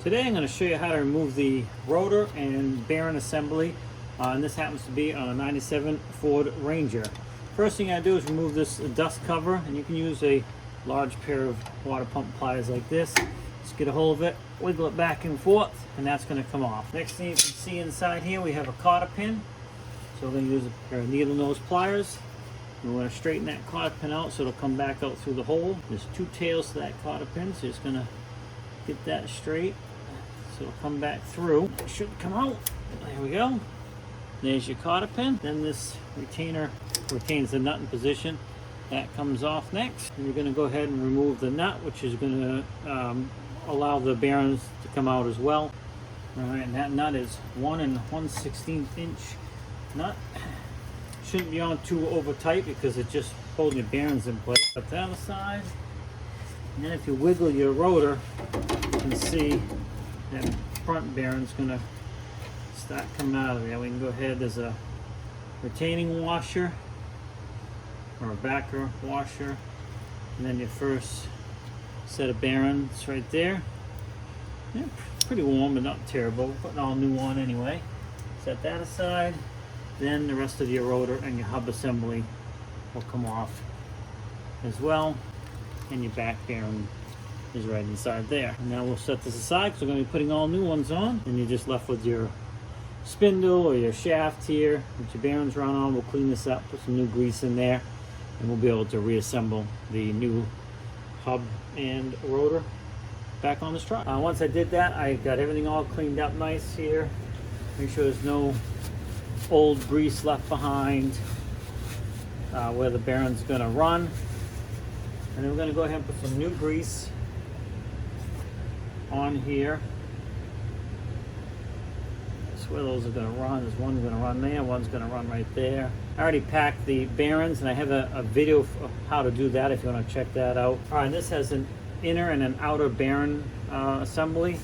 Today I'm going to show you how to remove the rotor and bearing assembly, and this happens to be on a 97 Ford Ranger. First thing I do is remove this dust cover, and you can use a large pair of water pump pliers like this. Just get a hold of it, wiggle it back and forth, and that's going to come off. Next thing you can see inside here, we have a cotter pin. So we're going to use a pair of needle nose pliers. We're going to straighten that cotter pin out so it'll come back out through the hole. There's two tails to that cotter pin, so just going to get that straight so it'll come back through. It should come out. There we go. There's your cotter pin. Then this retainer retains the nut in position. That comes off next. And you're going to go ahead and remove the nut, which is going to allow the bearings to come out as well. All right, and that nut is 1 1/16 inch nut. Shouldn't be on too over tight because it's just holding your bearings in place. Put that aside. And then if you wiggle your rotor, you can see that front bearing's going to start coming out of there. We can go ahead, there's a retaining washer or a backer washer, and then your first set of bearings right there. Yeah, pretty warm but not terrible. We're putting all new on anyway. Set that aside. Then the rest of your rotor and your hub assembly will come off as well, and your back bearing is right inside there. And now we'll set this aside because we're going to be putting all new ones on, and you're just left with your spindle or your shaft here with your bearings run on. We'll clean this up, put some new grease in there, and we'll be able to reassemble the new hub and rotor back on this truck. Once I did that, I got everything all cleaned up nice here. Make sure there's no old grease left behind where the bearing's going to run. And then we're going to go ahead and put some new grease on here. That's where those are going to run. There's one going to run there, one's going to run right there. I already packed the bearings, and I have a video of how to do that if you want to check that out. All right, this has an inner and an outer bearing assembly.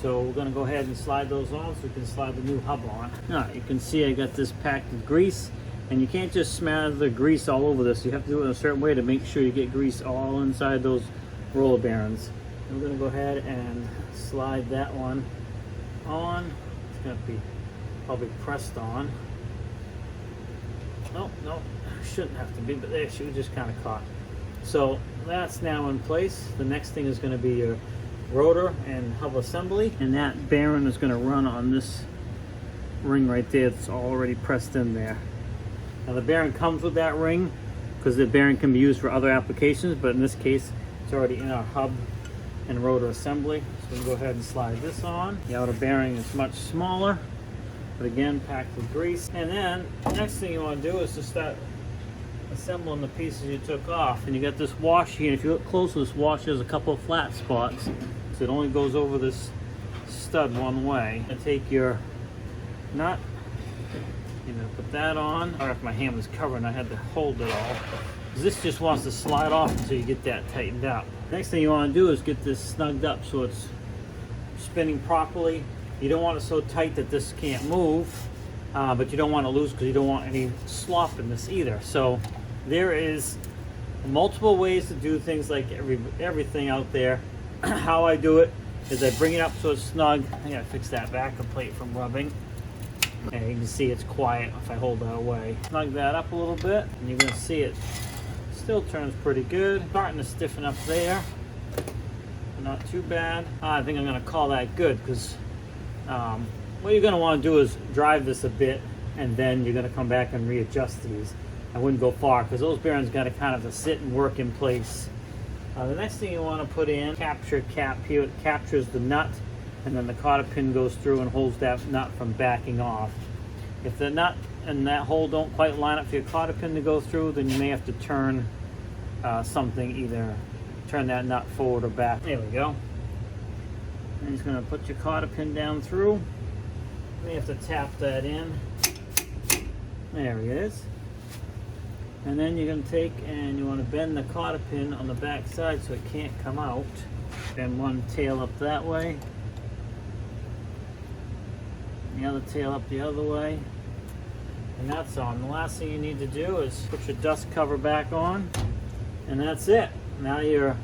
So we're going to go ahead and slide those on so we can slide the new hub on. Now you can see I got this packed with grease, and you can't just smather the grease all over this. You have to do it in a certain way to make sure you get grease all inside those roller bearings. And we're going to go ahead and slide that one on. It's going to be probably pressed on. No, shouldn't have to be, but there, she was just kind of caught. So that's now in place. The next thing is going to be your rotor and hub assembly, and that bearing is going to run on this ring right there. It's already pressed in there. Now the bearing comes with that ring because the bearing can be used for other applications, but in this case it's already in our hub and rotor assembly. So we'll go ahead and slide this on. The outer bearing is much smaller, but again packed with grease. And then the next thing you want to do is to start assembling the pieces you took off. And you got this wash here. If you look close to this wash, there's a couple of flat spots. So it only goes over this stud one way. And take your nut, you're going to put that on. Or if my hand was covered, I had to hold it all. This just wants to slide off until you get that tightened up. Next thing you want to do is get this snugged up so it's spinning properly. You don't want it so tight that this can't move, but you don't want to lose because you don't want any slop in this either. So there is multiple ways to do things like everything out there. How I do it is I bring it up so it's snug. I gotta fix that backer plate from rubbing. And you can see it's quiet if I hold that away. Snug that up a little bit, and you're gonna see it still turns pretty good. Starting to stiffen up there. Not too bad. I think I'm gonna call that good because what you're gonna want to do is drive this a bit, and then you're gonna come back and readjust these. I wouldn't go far because those bearings got to kind of sit and work in place. The next thing you want to put in, capture cap here. It captures the nut, and then the cotter pin goes through and holds that nut from backing off. If the nut and that hole don't quite line up for your cotter pin to go through, then you may have to turn something, either turn that nut forward or back. There we go. And you're just going to put your cotter pin down through. You have to tap that in. There it is. And then you're going to take and you want to bend the cotter pin on the back side so it can't come out. Bend one tail up that way, the other tail up the other way, and that's on. The last thing you need to do is put your dust cover back on, and that's it. Now your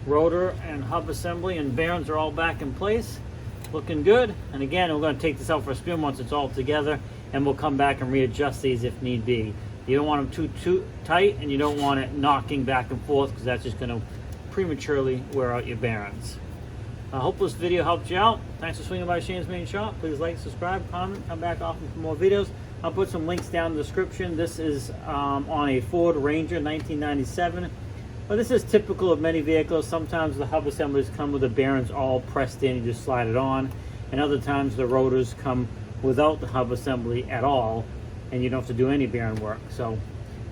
rotor and hub assembly and bearings are all back in place. looking good. And again, we're going to take this out for a spin once it's all together, and we'll come back and readjust these if need be. You don't want them too tight, and you don't want it knocking back and forth, because that's just going to prematurely wear out your bearings. I hope this video helped you out. Thanks for swinging by Shane's Main Shop. Please like, subscribe, comment, come back often for more videos. I'll put some links down in the description. This is on a Ford Ranger 1997. But this is typical of many vehicles. Sometimes the hub assemblies come with the bearings all pressed in, you just slide it on. And other times the rotors come without the hub assembly at all, and you don't have to do any bearing work. So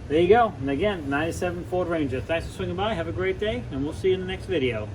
there you go. And again, 97 Ford Ranger. Thanks for swinging by. Have a great day, and we'll see you in the next video.